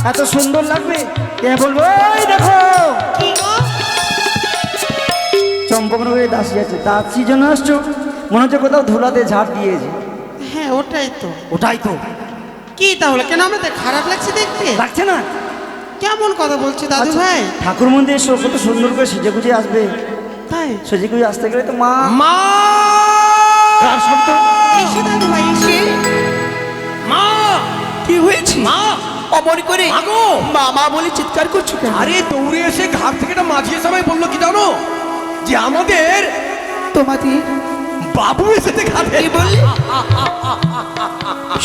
এত সুন্দর লাগবে কে বলবো? ওই দেখো কি গো? চম্পকনগরে দাসী আছে, দাসী জন্য আসছো? মনে হচ্ছে কোথাও ধুলাতে ঝাড় দিয়েছে। হ্যাঁ ওটাই তো। ওটাই তো। কি তাহলে কেন আমাদের খারাপ লাগছে দেখতে? লাগছে না? কেমন কথা বলছি দাদু আচ্ছা, ভাই? ঠাকুর মন্দিরে এসো, কত সুন্দর করে সেজে গুজে আসবে। তাই সেজে গুজে আসতে গেলে তো মা মা কার শব্দ? এসে দাদু ভাই এসে। মা কি হয়েছে? মা অমন করে মাগো মামা বলে চিৎকার করছো কেন? আরে দৌড়ে এসে ঘাট থেকে একটা মাঝিয়ে সবাই বললো কি জানো, যে আমাদের তোমাদের বাবু এসেছে ঘাটে। কি বললে?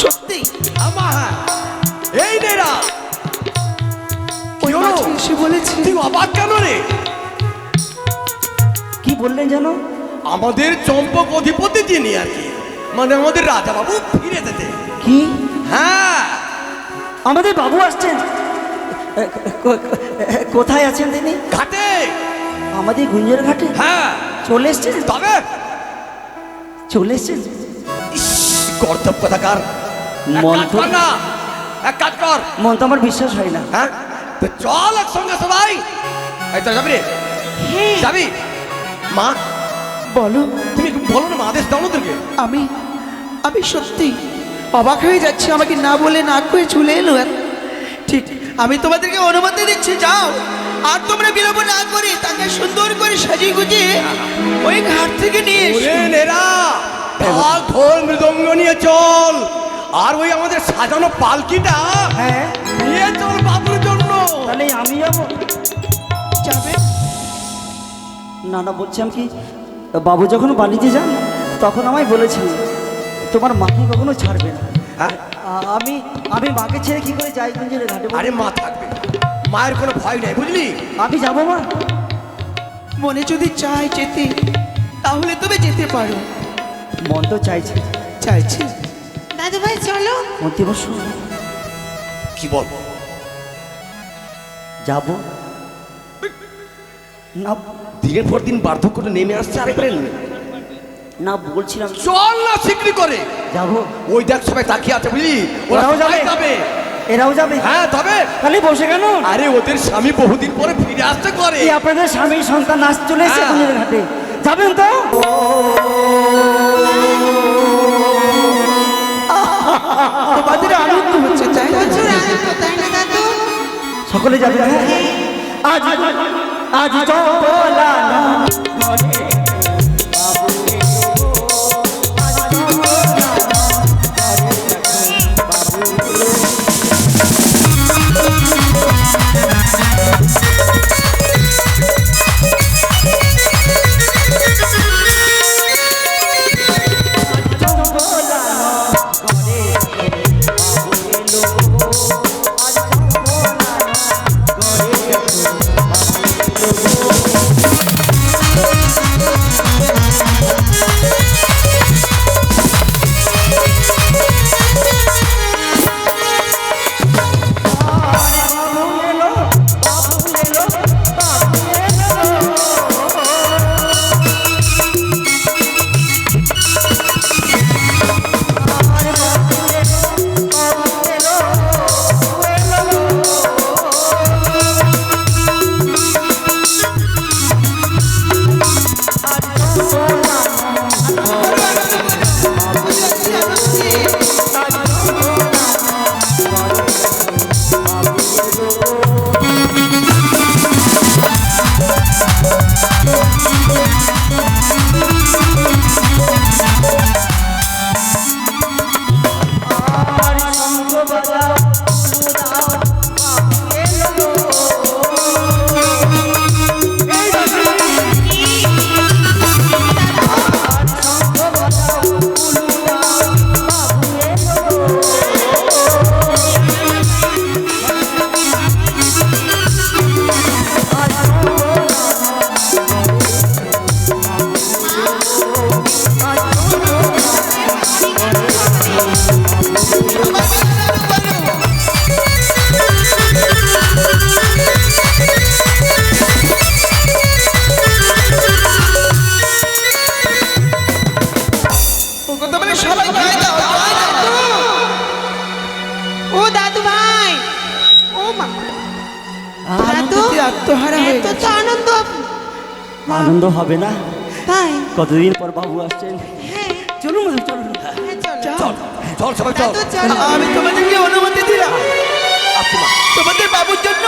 সত্যি? আমা এই নেরা ওই কি হলো? মাঝি এসে বলেছে। তুই অবাক কেন রে? কি বললেন জানো? আমাদের চম্পক অধিপতি যিনি আর কি, মানে আমাদের রাজা বাবু ফিরে যেতে। কি হ্যাঁ আমাদের বাবু আসছেন? কোথায় আছেন তিনি? ঘাটে। আমাদের গুঞ্জের ঘাটে হ্যাঁ চলে এসছেন? তবে চলে এসছেন? কর্তব্য কথাকার মন তো না, এক কাজ কর। মন তো আমার বিশ্বাস হয় না। হ্যাঁ তো চল একসঙ্গে সবাই। এই তো যাবি রে? হ্যাঁ যাবি? মা বলো। তুমি একটু বলো না, মা আদেশ দাও না তোকে। আমি আমি সত্যি অবাক হয়ে যাচ্ছি, আমাকে না বলে না করে চলে এলো। ঠিক, আমি তোমাদেরকে অনুমতি দিচ্ছি, যাও। আর তোমরা বিলম্ব না করে তাকে সুন্দর করে সাজিয়ে গুজিয়ে ওই ঘাট থেকে নিয়ে এসো। ওরে নেরা, ঢাল ঢোল মৃদঙ্গ নিয়ে চল, আর ওই আমাদের সাজানো পালকিটা হ্যাঁ নিয়ে চল বাবুর জন্য। তাহলে আমি যাবো? যাবে? না না, বলছিলাম কি, বাবু যখন বাড়িতে যান তখন আমায় বলেছেন তোমার মাকে কখনো ছাড়বে না। হ্যাঁ আমি আমি মাকে ছেড়ে কি করে যাই গুঞ্জের ঘাটে? আরে মা থাকবে, মায়ের কোনো ভয় নেই বুঝলি। আমি যাবো মা? মনে যদি চাই যেতে তাহলে তুমি যেতে পারো। মন তো চাইছে। চাইছি দাদু ভাই চলো। মন্ত্রী বসু কি বল? যাবো না? দিনের পর দিন বার্ধক্যটা নেমে আসছে আরেকবার। না বলছিলাম চল না শিগগিরি করে যাবো। ওই দেখ সবাই তাকিয়ে আছে বুঝলি, ওরা ওরাও সবাই যাবে? যাবে। এরাও যাবে? হ্যাঁ তবে খালি বসে কেন? আরে ওদের স্বামী বহুদিন পরে ফিরে আসতে করে। এই আপনাদের স্বামী সন্তান নাচ চলে এসেছে হ্যাঁ। গুঞ্জের ঘাটে, যাবেন তো? তোমাদের আনন্দ হচ্ছে তাই না? সকলে যাবে? হ্যাঁ আজ আজ চলা না আত্মহারা হয়ে এত গেছে। তো আনন্দ আনন্দ হবে না? তাই কতদিন পর বাবু আসছেন। হ্যাঁ চলুন মা, চলুন। হ্যাঁ, চলো যাও। চল সবাই চল। তো চলো। আমি তোমাদেরকে অনুমতি দিলাম আসছি মা। তোমাদের বাবুর জন্য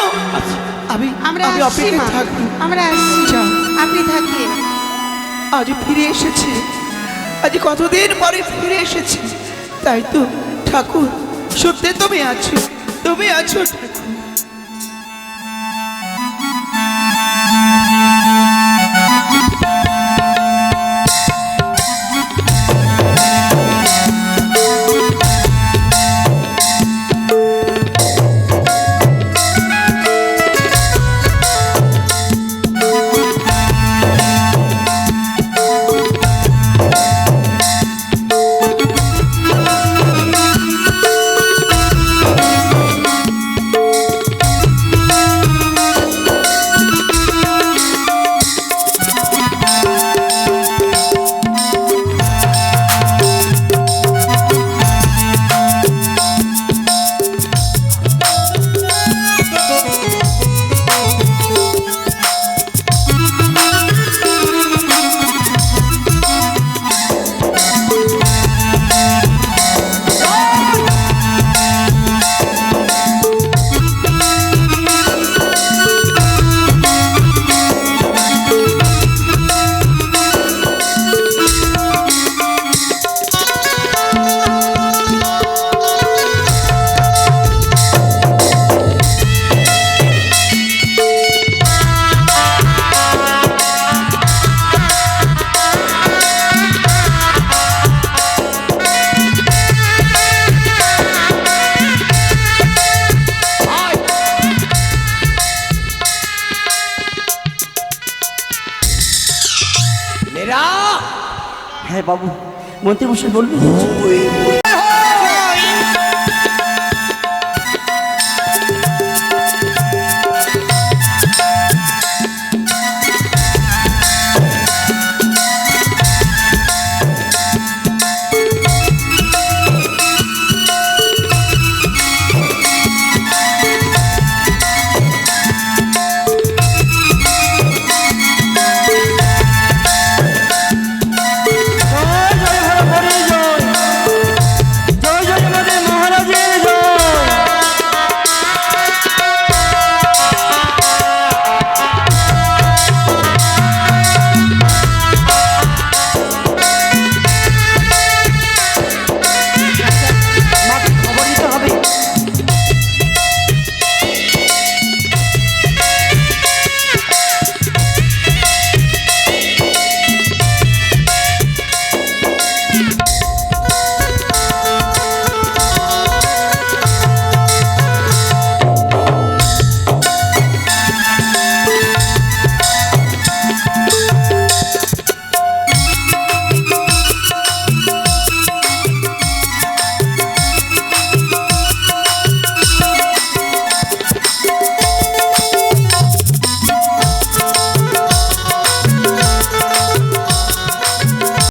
আমি আমরা আমি আসছি মা অপেক্ষায় থাকবো। আমরা আসছি যাও। আপনি থাকিয়ে আজ ফিরে এসেছি, আজ কতদিন পরে ফিরে এসেছি, তাই তো ঠাকুর সত্যি তুমি আছো, তুমি আছো ঠাকুর। মেয়েরা হ্যাঁ বাবু, মন্ত্রী মশাই বলুন। ওই